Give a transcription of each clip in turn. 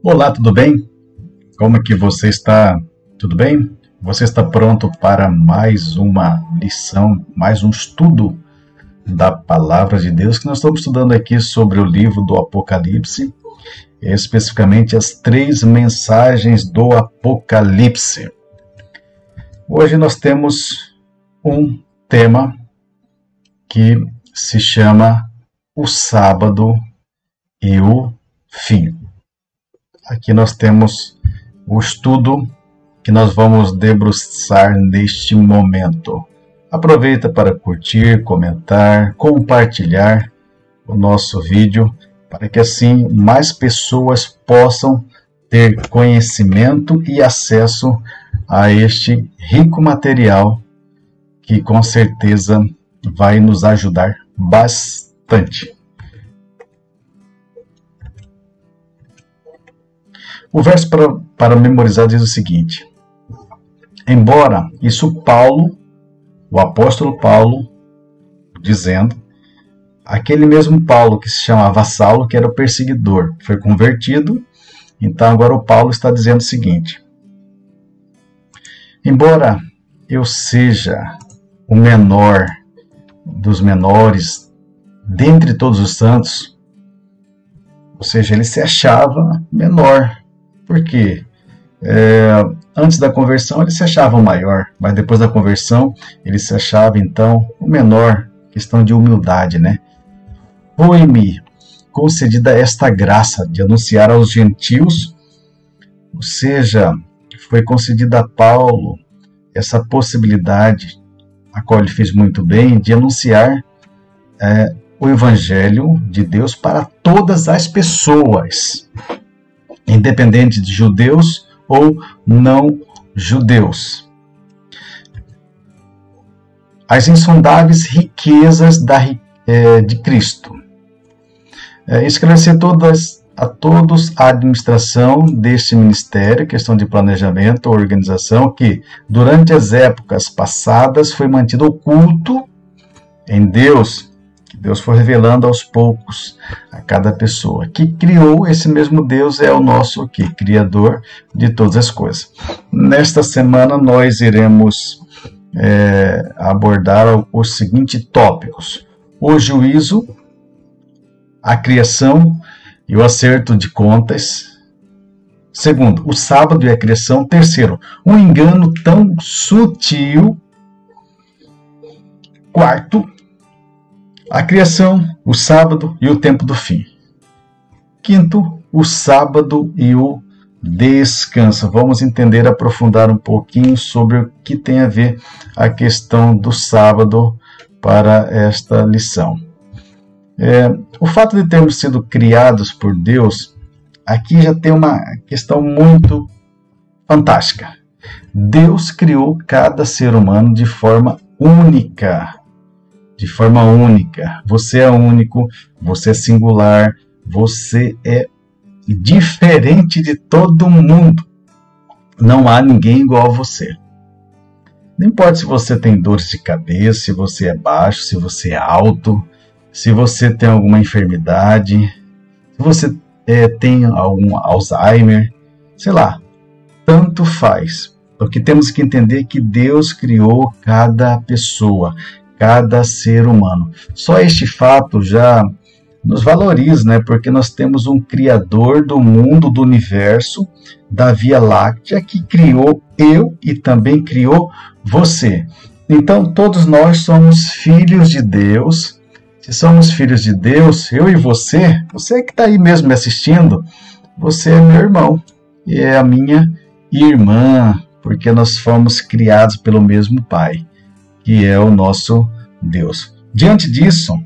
Olá, tudo bem? Como é que você está? Tudo bem? Você está pronto para mais uma lição, mais um estudo da Palavra de Deus que nós estamos estudando aqui sobre o livro do Apocalipse, especificamente as 3 mensagens do Apocalipse. Hoje nós temos um tema que se chama o sábado e o fim. Aqui nós temos o estudo que nós vamos debruçar neste momento. Aproveita para curtir, comentar, compartilhar o nosso vídeo, para que assim mais pessoas possam ter conhecimento e acesso a este rico material que com certeza vai nos ajudar bastante. O verso para memorizar diz o seguinte: embora isso Paulo, o apóstolo Paulo, dizendo, aquele mesmo Paulo que se chamava Saulo, que era o perseguidor, foi convertido, então agora o Paulo está dizendo o seguinte: embora eu seja o menor dos menores dentre todos os santos, ou seja, ele se achava menor. Por quê? Antes da conversão ele se achava o maior, mas depois da conversão ele se achava então o menor, questão de humildade, né? Foi-me concedida esta graça de anunciar aos gentios, ou seja, foi concedida a Paulo essa possibilidade, a qual ele fez muito bem, de anunciar o Evangelho de Deus para todas as pessoas, independente de judeus ou não judeus. As insondáveis riquezas de Cristo. Esclarecer a todos a administração deste ministério, questão de planejamento, organização, que durante as épocas passadas foi mantido oculto em Deus, que Deus foi revelando aos poucos a cada pessoa. Que criou, esse mesmo Deus é o nosso Criador de todas as coisas. Nesta semana nós iremos abordar os seguintes tópicos: o juízo, a criação e o acerto de contas. Segundo, o sábado e a criação. Terceiro, um engano tão sutil. Quarto, a criação, o sábado e o tempo do fim. Quinto, o sábado e o descanso. Vamos entender, aprofundar um pouquinho sobre o que tem a ver a questão do sábado para esta lição. O fato de termos sido criados por Deus, aqui já tem uma questão muito fantástica. Deus criou cada ser humano de forma única. De forma única. Você é único, você é singular, você é diferente de todo mundo. Não há ninguém igual a você. Não importa se você tem dores de cabeça, se você é baixo, se você é alto, se você tem alguma enfermidade, se você tem algum Alzheimer, sei lá, tanto faz. O que temos que entender é que Deus criou cada pessoa, cada ser humano. Só este fato já nos valoriza, né? Porque nós temos um Criador do mundo, do universo, da Via Láctea, que criou eu e também criou você. Então, todos nós somos filhos de Deus. Se somos filhos de Deus, eu e você que está aí mesmo me assistindo, você é meu irmão e é a minha irmã, porque nós fomos criados pelo mesmo Pai, que é o nosso Deus. Diante disso,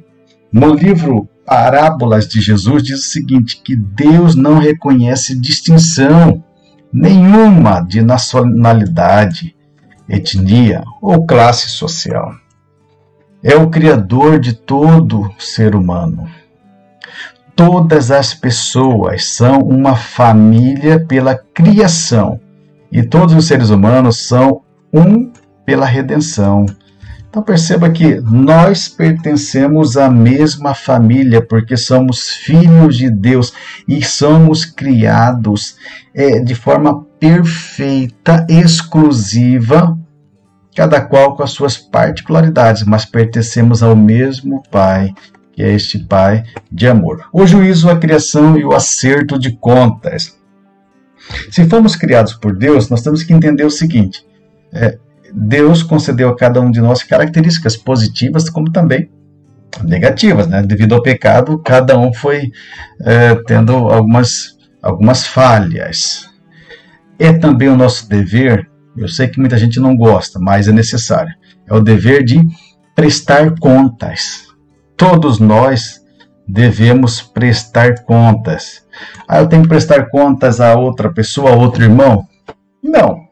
no livro Parábolas de Jesus diz o seguinte, que Deus não reconhece distinção nenhuma de nacionalidade, etnia ou classe social. É o Criador de todo ser humano. Todas as pessoas são uma família pela criação e todos os seres humanos são um pela redenção. Então perceba que nós pertencemos à mesma família, porque somos filhos de Deus e somos criados de forma perfeita, exclusiva, cada qual com as suas particularidades, mas pertencemos ao mesmo Pai, que é este Pai de amor. O juízo, a criação e o acerto de contas. Se fomos criados por Deus, nós temos que entender o seguinte: Deus concedeu a cada um de nós características positivas, como também negativas, né? Devido ao pecado, cada um foi tendo algumas falhas. É também o nosso dever, eu sei que muita gente não gosta, mas é necessário, é o dever de prestar contas. Todos nós devemos prestar contas. Eu tenho que prestar contas a outra pessoa, a outro irmão? Não.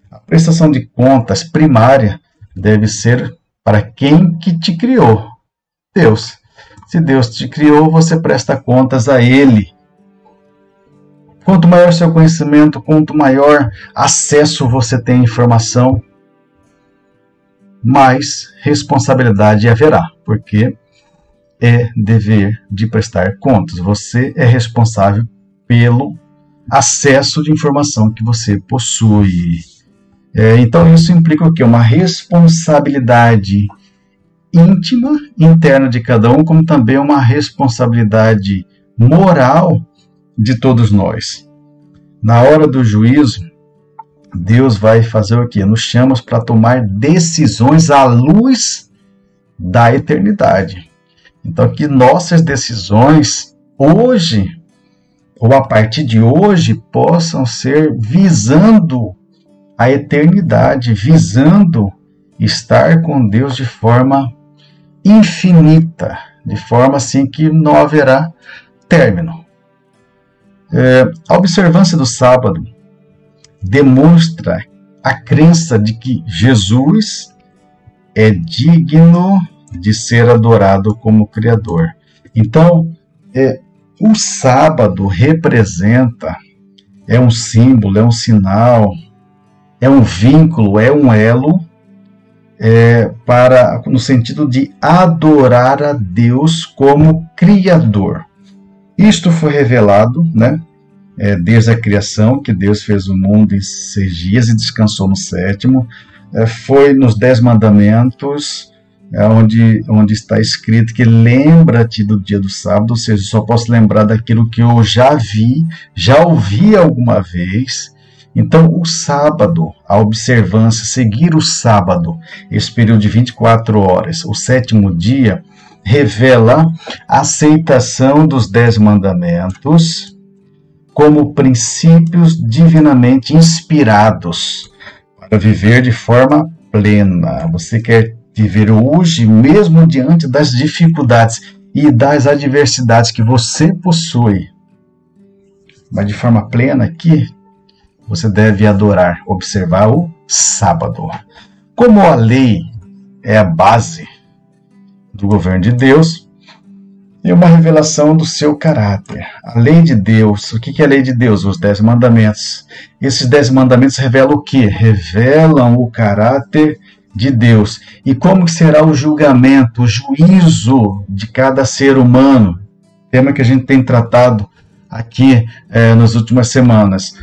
A prestação de contas primária deve ser para quem que te criou, Deus. Se Deus te criou, você presta contas a Ele. Quanto maior seu conhecimento, quanto maior acesso você tem à informação, mais responsabilidade haverá, porque é dever de prestar contas. Você é responsável pelo acesso de informação que você possui. Então isso implica o quê? Uma responsabilidade íntima, interna de cada um, como também uma responsabilidade moral de todos nós. Na hora do juízo, Deus vai fazer o quê? Nos chama para tomar decisões à luz da eternidade. Então, que nossas decisões hoje, ou a partir de hoje, possam ser visando a eternidade, visando estar com Deus de forma infinita, de forma assim que não haverá término. A observância do sábado demonstra a crença de que Jesus é digno de ser adorado como Criador. Então, o sábado representa, é um símbolo, é um sinal, é um vínculo, é um elo, no sentido de adorar a Deus como Criador. Isto foi revelado, desde a criação, que Deus fez o mundo em 6 dias e descansou no 7º. Foi nos 10 mandamentos, onde está escrito que lembra-te do dia do sábado, ou seja, só posso lembrar daquilo que eu já vi, já ouvi alguma vez. Então, o sábado, a observância, seguir o sábado, esse período de 24 horas, o 7º dia, revela a aceitação dos 10 mandamentos como princípios divinamente inspirados para viver de forma plena. Você quer viver hoje, mesmo diante das dificuldades e das adversidades que você possui, mas de forma plena aqui, você deve adorar, observar o sábado. Como a lei é a base do governo de Deus, é uma revelação do seu caráter. A lei de Deus, o que é a lei de Deus? Os 10 mandamentos. Esses 10 mandamentos revelam o quê? Revelam o caráter de Deus. E como será o julgamento, o juízo de cada ser humano? Tema que a gente tem tratado aqui nas últimas semanas.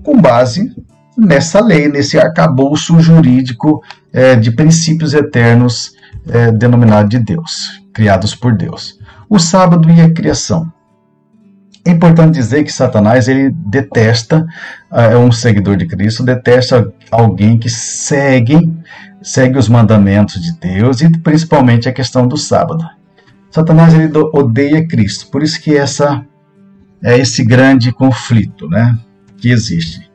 Com base nessa lei, nesse arcabouço jurídico de princípios eternos denominado de Deus, criados por Deus. O sábado e a criação. É importante dizer que Satanás ele detesta, é um seguidor de Cristo, detesta alguém que segue os mandamentos de Deus e principalmente a questão do sábado. Satanás ele odeia Cristo, por isso que esse grande conflito, que existe.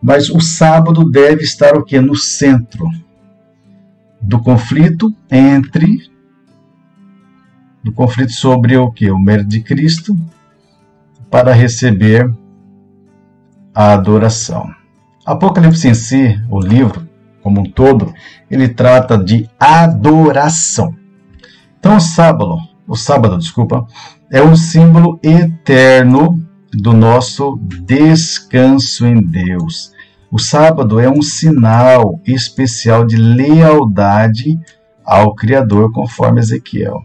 Mas o sábado deve estar o quê? No centro do conflito sobre o quê? O mérito de Cristo para receber a adoração. Apocalipse em si, o livro como um todo, ele trata de adoração. Então o sábado, é um símbolo eterno do nosso descanso em Deus. O sábado é um sinal especial de lealdade ao Criador, conforme Ezequiel.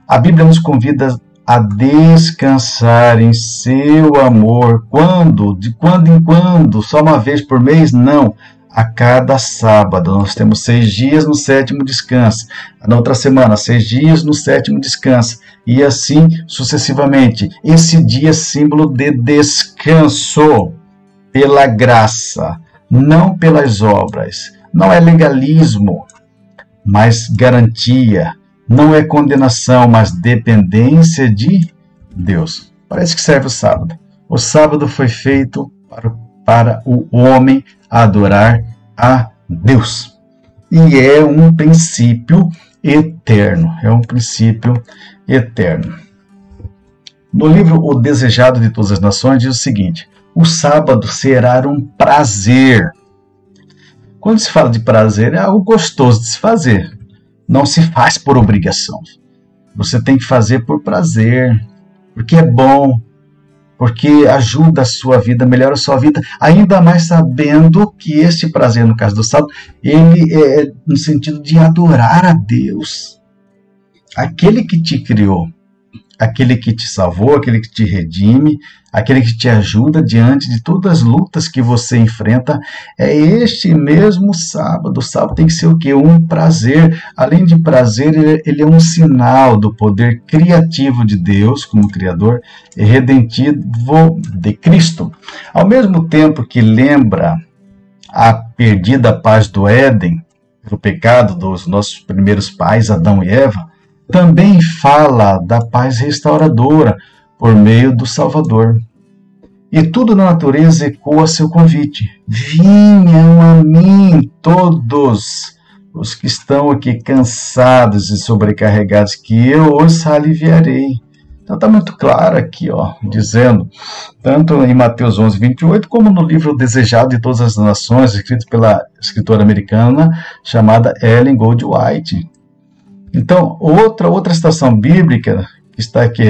A Bíblia nos convida a descansar em seu amor. Quando? De quando em quando? Só uma vez por mês? Não. A cada sábado. Nós temos 6 dias, no 7º descansa. Na outra semana, 6 dias, no 7º descansa. E assim sucessivamente. Esse dia é símbolo de descanso pela graça, não pelas obras. Não é legalismo, mas garantia. Não é condenação, mas dependência de Deus. Parece que serve o sábado. O sábado foi feito para o homem adorar a Deus. E é um princípio eterno. É um princípio eterno. No livro O Desejado de Todas as Nações diz o seguinte: o sábado será um prazer. Quando se fala de prazer, é algo gostoso de se fazer. Não se faz por obrigação. Você tem que fazer por prazer, porque é bom, porque ajuda a sua vida, melhora a sua vida, ainda mais sabendo que este prazer, no caso do sábado, ele é no sentido de adorar a Deus. Aquele que te criou, aquele que te salvou, aquele que te redime, aquele que te ajuda diante de todas as lutas que você enfrenta, é este mesmo sábado. O sábado tem que ser o quê? Um prazer. Além de prazer, ele é um sinal do poder criativo de Deus, como Criador, e redentivo de Cristo. Ao mesmo tempo que lembra a perdida paz do Éden, pelo pecado dos nossos primeiros pais, Adão e Eva, também fala da paz restauradora por meio do Salvador. E tudo na natureza ecoa seu convite. Venham a mim todos os que estão aqui cansados e sobrecarregados, que eu os aliviarei. Então está muito claro aqui, dizendo, tanto em Mateus 11, 28, como no livro O Desejado de Todas as Nações, escrito pela escritora americana chamada Ellen Goldwhite. Então, outra citação bíblica que está aqui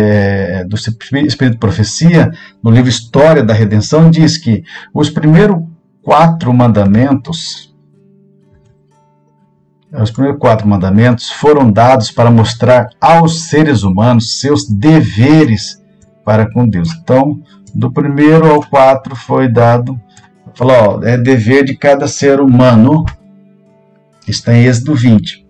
do Espírito de Profecia, no livro História da Redenção, diz que os primeiros 4 mandamentos, foram dados para mostrar aos seres humanos seus deveres para com Deus. Então, do 1º ao 4 foi dado, falou, é dever de cada ser humano, está em Êxodo 20.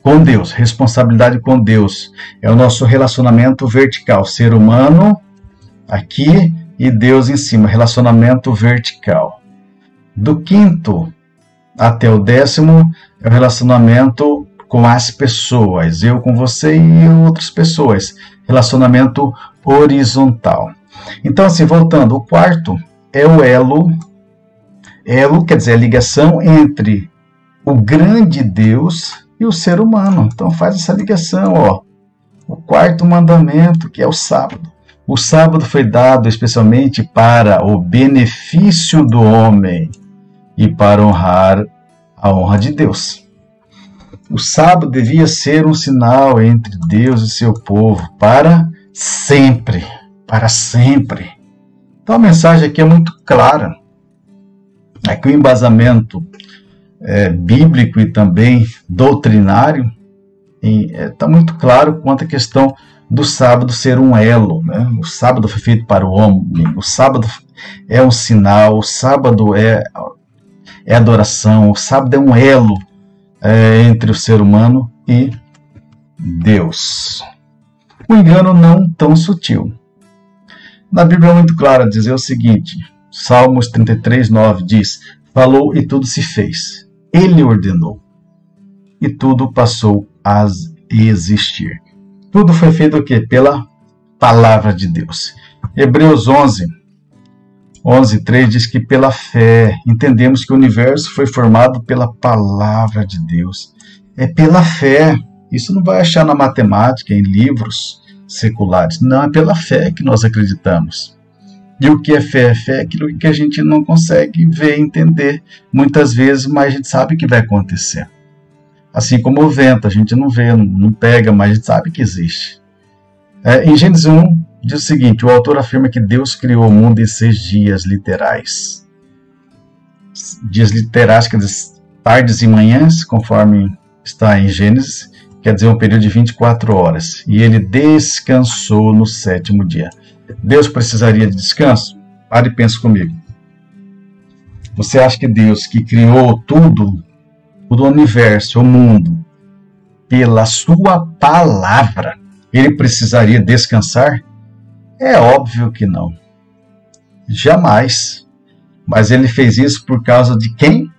Com Deus, responsabilidade com Deus, é o nosso relacionamento vertical, ser humano aqui e Deus em cima, relacionamento vertical. Do 5º até o 10º é o relacionamento com as pessoas, eu com você e outras pessoas, relacionamento horizontal. Então, assim, voltando, o 4º é o elo quer dizer, a ligação entre o grande Deus e o ser humano. Então faz essa ligação, O 4º mandamento, que é o sábado. O sábado foi dado especialmente para o benefício do homem e para honrar a honra de Deus. O sábado devia ser um sinal entre Deus e seu povo para sempre, para sempre. Então a mensagem aqui é muito clara. Aqui o embasamento bíblico e também doutrinário, está muito claro quanto à questão do sábado ser um elo, né? O sábado foi feito para o homem, o sábado é um sinal, o sábado é adoração, o sábado é um elo entre o ser humano e Deus. Um engano não tão sutil. Na Bíblia é muito claro a dizer o seguinte, Salmos 33, 9 diz, falou e tudo se fez. Ele ordenou e tudo passou a existir. Tudo foi feito o quê? Pela palavra de Deus. Hebreus 11, 3 diz que pela fé entendemos que o universo foi formado pela palavra de Deus. É pela fé. Isso não vai achar na matemática, em livros seculares. Não, é pela fé que nós acreditamos. E o que é fé? Fé é aquilo que a gente não consegue ver, entender muitas vezes, mas a gente sabe que vai acontecer. Assim como o vento, a gente não vê, não pega, mas a gente sabe que existe. Em Gênesis 1, diz o seguinte: o autor afirma que Deus criou o mundo em 6 dias literais. Dias literais, quer dizer, tardes e manhãs, conforme está em Gênesis, quer dizer um período de 24 horas. E ele descansou no 7º dia. Deus precisaria de descanso? Pare e pense comigo. Você acha que Deus, que criou tudo, o universo, o mundo, pela sua palavra, ele precisaria descansar? É óbvio que não. Jamais. Mas ele fez isso por causa de quem?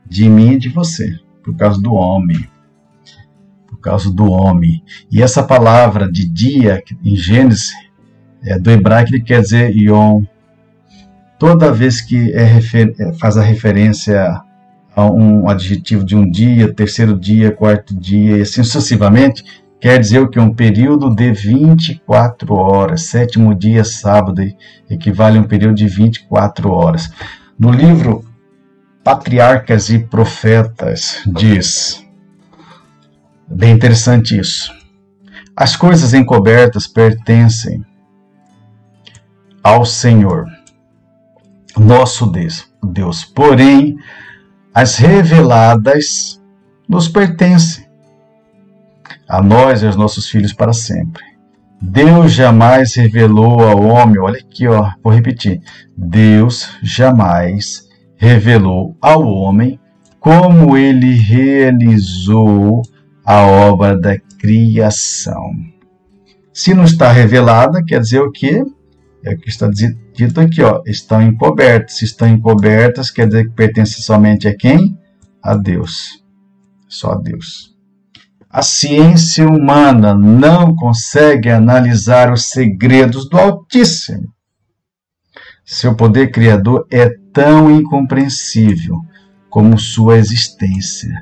De mim e de você. Por causa do homem. Por causa do homem. E essa palavra de dia, em Gênesis, do hebraico, ele quer dizer Yom. Toda vez que faz a referência a um adjetivo de um dia, 3º dia, 4º dia, e assim sucessivamente, quer dizer o que? Um período de 24 horas. 7º dia, sábado, equivale a um período de 24 horas. No livro Patriarcas e Profetas, diz, bem interessante isso: as coisas encobertas pertencem ao Senhor, nosso Deus, porém, as reveladas nos pertencem, a nós e aos nossos filhos para sempre. Deus jamais revelou ao homem, olha aqui, vou repetir, Deus jamais revelou ao homem como ele realizou a obra da criação. Se não está revelada, quer dizer o quê? É o que está dito aqui, estão encobertas. Se estão encobertas, quer dizer que pertence somente a quem? A Deus. Só a Deus. A ciência humana não consegue analisar os segredos do Altíssimo. Seu poder criador é tão incompreensível como sua existência.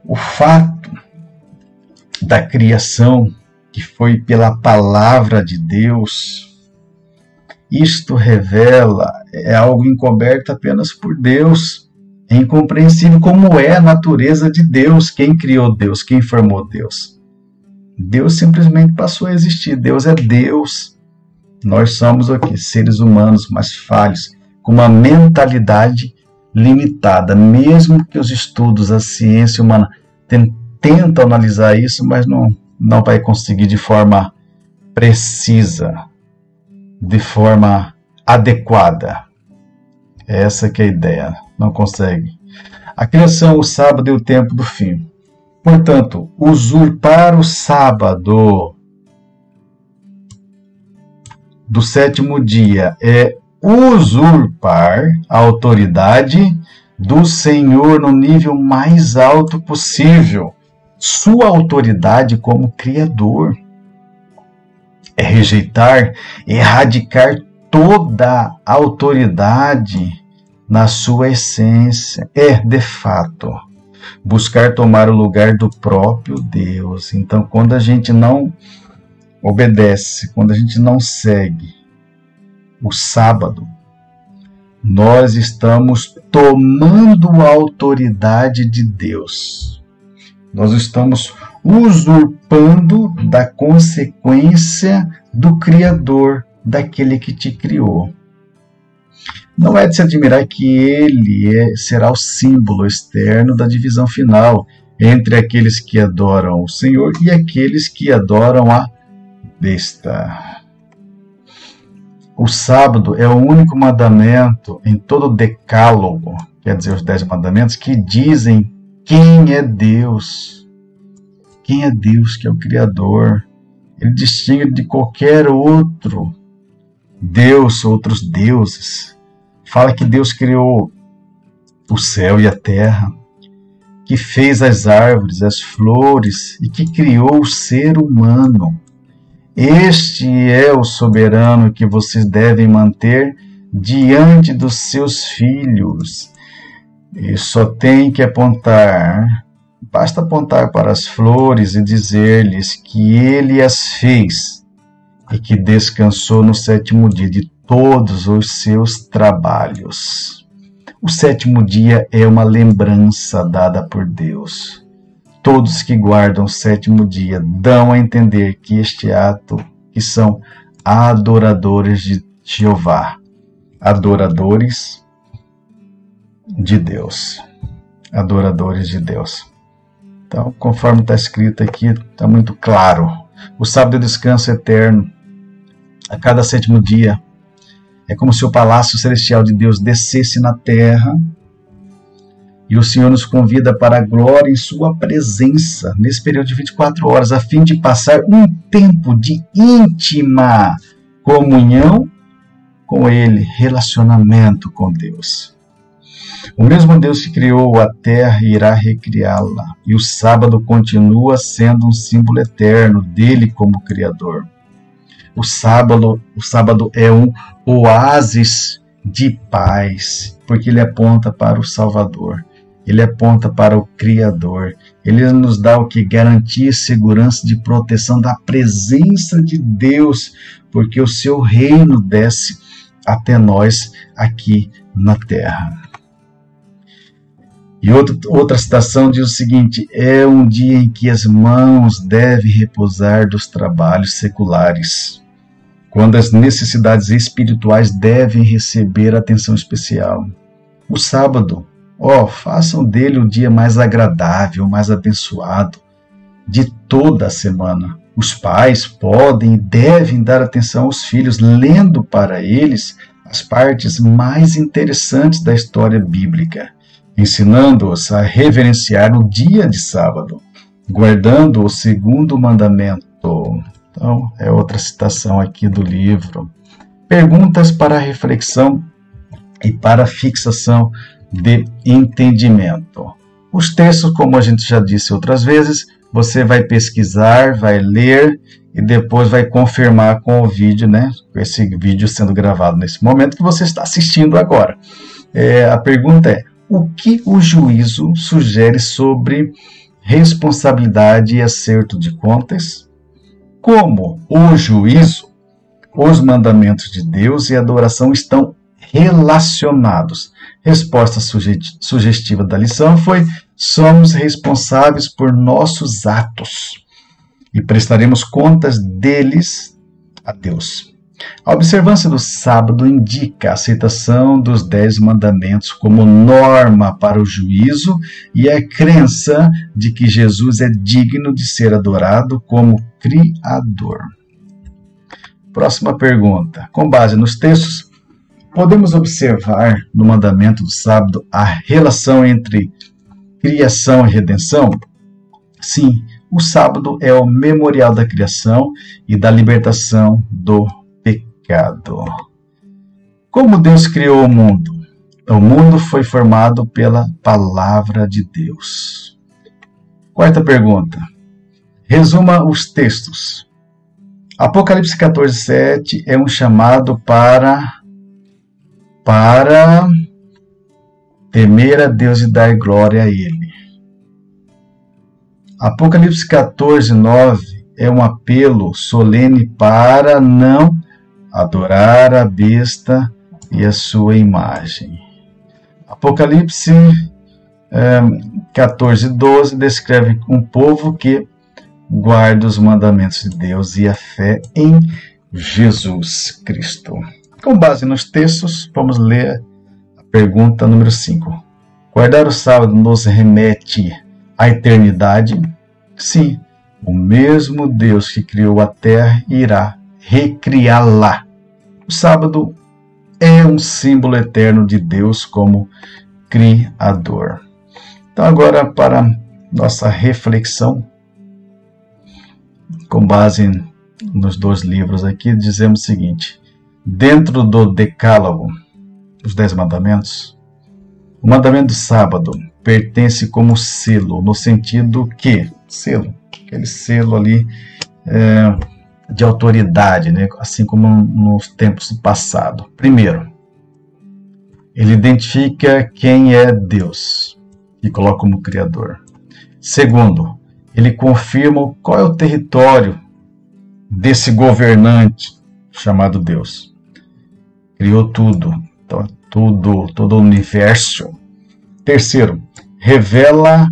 O fato da criação, que foi pela palavra de Deus, isto revela, é algo encoberto apenas por Deus. É incompreensível como é a natureza de Deus, quem criou Deus, quem formou Deus. Deus simplesmente passou a existir. Deus é Deus. Nós somos aqui, seres humanos, mas falhos, com uma mentalidade limitada. Mesmo que os estudos, a ciência humana tentam analisar isso, mas não vai conseguir de forma precisa, de forma adequada. Essa que é a ideia. Não consegue. A criação, o sábado e o tempo do fim. Portanto, usurpar o sábado do 7º dia é usurpar a autoridade do Senhor no nível mais alto possível. Sua autoridade como Criador. É rejeitar, erradicar toda a autoridade na sua essência. É, de fato, buscar tomar o lugar do próprio Deus. Então, quando a gente não obedece, quando a gente não segue o sábado, nós estamos tomando a autoridade de Deus. Nós estamos usurpando da consequência do Criador, daquele que te criou. Não é de se admirar que ele será o símbolo externo da divisão final entre aqueles que adoram o Senhor e aqueles que adoram a besta. O sábado é o único mandamento em todo o decálogo, quer dizer, os 10 mandamentos, que dizem quem é Deus. Quem é Deus, que é o Criador. Ele distingue de qualquer outro Deus, outros deuses. Fala que Deus criou o céu e a terra, que fez as árvores, as flores e que criou o ser humano. Este é o soberano que vocês devem manter diante dos seus filhos. E só tem que apontar, basta apontar para as flores e dizer-lhes que ele as fez e que descansou no 7º dia de todos os seus trabalhos. O 7º dia é uma lembrança dada por Deus. Todos que guardam o 7º dia dão a entender que este ato, que são adoradores de Jeová, adoradores de Deus, adoradores de Deus. Então, conforme está escrito aqui, está muito claro. O sábado é descanso eterno. A cada sétimo dia, é como se o palácio celestial de Deus descesse na terra e o Senhor nos convida para a glória em sua presença, nesse período de 24 horas, a fim de passar um tempo de íntima comunhão com Ele, relacionamento com Deus. O mesmo Deus que criou a terra irá recriá-la, e o sábado continua sendo um símbolo eterno dele como Criador. O sábado é um oásis de paz, porque ele aponta para o Salvador, ele aponta para o Criador, ele nos dá o que? Garantia e segurança de proteção da presença de Deus, porque o seu reino desce até nós aqui na terra. E outra citação diz o seguinte: é um dia em que as mãos devem repousar dos trabalhos seculares, quando as necessidades espirituais devem receber atenção especial. O sábado, façam dele o dia mais agradável, mais abençoado de toda a semana. Os pais podem e devem dar atenção aos filhos, lendo para eles as partes mais interessantes da história bíblica, ensinando-os a reverenciar o dia de sábado, guardando o segundo mandamento. Então, é outra citação aqui do livro. Perguntas para reflexão e para fixação de entendimento. Os textos, como a gente já disse outras vezes, você vai pesquisar, vai ler e depois vai confirmar com o vídeo, né? Com esse vídeo sendo gravado nesse momento que você está assistindo agora. A pergunta é: o que o juízo sugere sobre responsabilidade e acerto de contas? Como o juízo, os mandamentos de Deus e a adoração estão relacionados? Resposta sugestiva da lição foi: somos responsáveis por nossos atos e prestaremos contas deles a Deus. A observância do sábado indica a aceitação dos 10 mandamentos como norma para o juízo e a crença de que Jesus é digno de ser adorado como Criador. Próxima pergunta. Com base nos textos, podemos observar no mandamento do sábado a relação entre criação e redenção? Sim, o sábado é o memorial da criação e da libertação do pecado. Como Deus criou o mundo? O mundo foi formado pela palavra de Deus. Quarta pergunta. Resuma os textos. Apocalipse 14:7 é um chamado para temer a Deus e dar glória a Ele. Apocalipse 14:9 é um apelo solene para não adorar a besta e a sua imagem. Apocalipse 14:12 descreve um povo que guarda os mandamentos de Deus e a fé em Jesus Cristo. Com base nos textos, vamos ler a pergunta número 5. Guardar o sábado nos remete à eternidade? Sim, o mesmo Deus que criou a terra irá recriá-la. O sábado é um símbolo eterno de Deus como Criador. Então, agora para nossa reflexão, com base nos 2 livros aqui, dizemos o seguinte: dentro do Decálogo, os 10 mandamentos, o mandamento do sábado pertence como selo, no sentido que, aquele selo ali de autoridade, né? Assim como nos tempos do passado. Primeiro, ele identifica quem é Deus e coloca como Criador. Segundo, ele confirma qual é o território desse governante chamado Deus. Criou tudo, então, todo o universo. Terceiro, revela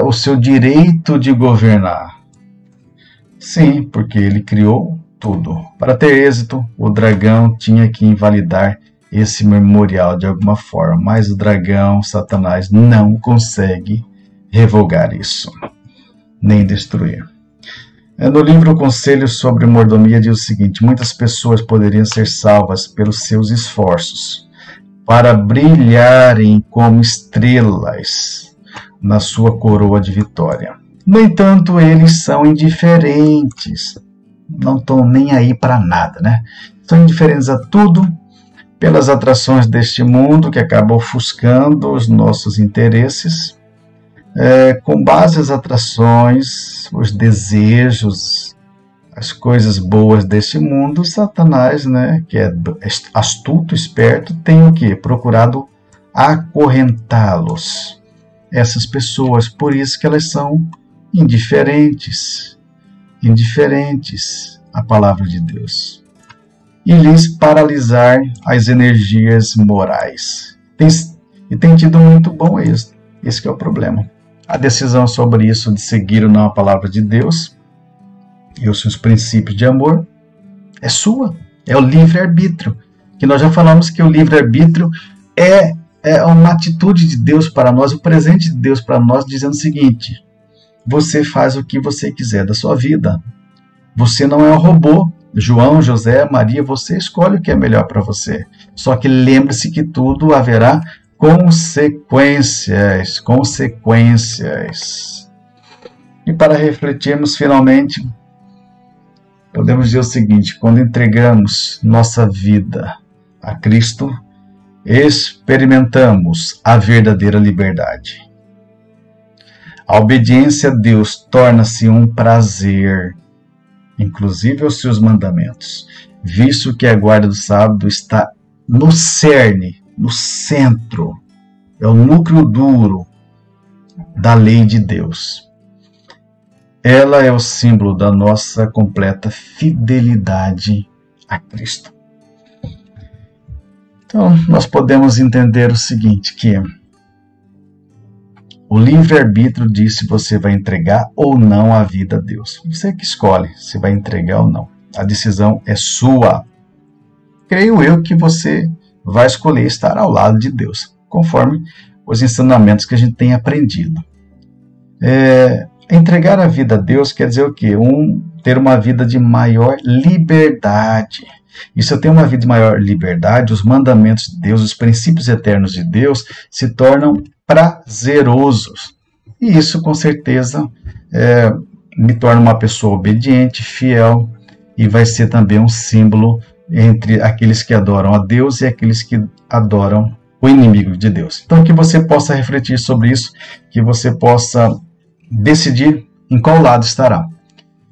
o seu direito de governar. Sim, porque ele criou tudo. Para ter êxito, o dragão tinha que invalidar esse memorial de alguma forma, mas o dragão, Satanás, não consegue revogar isso, nem destruir. No livro Conselhos sobre Mordomia diz o seguinte: muitas pessoas poderiam ser salvas pelos seus esforços para brilharem como estrelas na sua coroa de vitória. No entanto, eles são indiferentes, não estão nem aí para nada, né? São indiferentes a tudo, pelas atrações deste mundo que acabam ofuscando os nossos interesses. Com base nas atrações, os desejos, as coisas boas deste mundo, Satanás, né, que é astuto, esperto, tem o quê? Procurado acorrentá-los. Essas pessoas, por isso que elas são indiferentes à palavra de Deus. E lhes paralisar as energias morais. E tem tido muito bom êxito. Esse que é o problema. A decisão sobre isso, de seguir ou não a palavra de Deus e os seus princípios de amor, é sua. É o livre-arbítrio. Que nós já falamos que o livre-arbítrio é uma atitude de Deus para nós, o presente de Deus para nós, dizendo o seguinte: você faz o que você quiser da sua vida. Você não é um robô. João, José, Maria, você escolhe o que é melhor para você. Só que lembre-se que tudo haverá consequências. E para refletirmos finalmente, podemos dizer o seguinte: quando entregamos nossa vida a Cristo, experimentamos a verdadeira liberdade. A obediência a Deus torna-se um prazer, inclusive aos seus mandamentos, visto que a guarda do sábado está no cerne, no centro, é o núcleo duro da lei de Deus. Ela é o símbolo da nossa completa fidelidade a Cristo. Então, nós podemos entender o seguinte, que o livre-arbítrio diz se você vai entregar ou não a vida a Deus. Você que escolhe se vai entregar ou não. A decisão é sua. Creio eu que você vai escolher estar ao lado de Deus, conforme os ensinamentos que a gente tem aprendido. Entregar a vida a Deus quer dizer o quê? Ter uma vida de maior liberdade. E se eu tenho uma vida de maior liberdade, os mandamentos de Deus, os princípios eternos de Deus se tornam prazerosos. E isso, com certeza, me torna uma pessoa obediente, fiel, e vai ser também um símbolo entre aqueles que adoram a Deus e aqueles que adoram o inimigo de Deus. Então, que você possa refletir sobre isso, que você possa decidir em qual lado estará.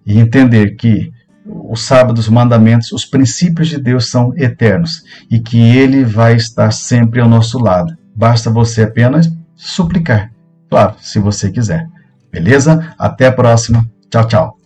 E entender que o sábado, os mandamentos, os princípios de Deus são eternos e que Ele vai estar sempre ao nosso lado. Basta você apenas suplicar. Claro, se você quiser. Beleza? Até a próxima. Tchau, tchau.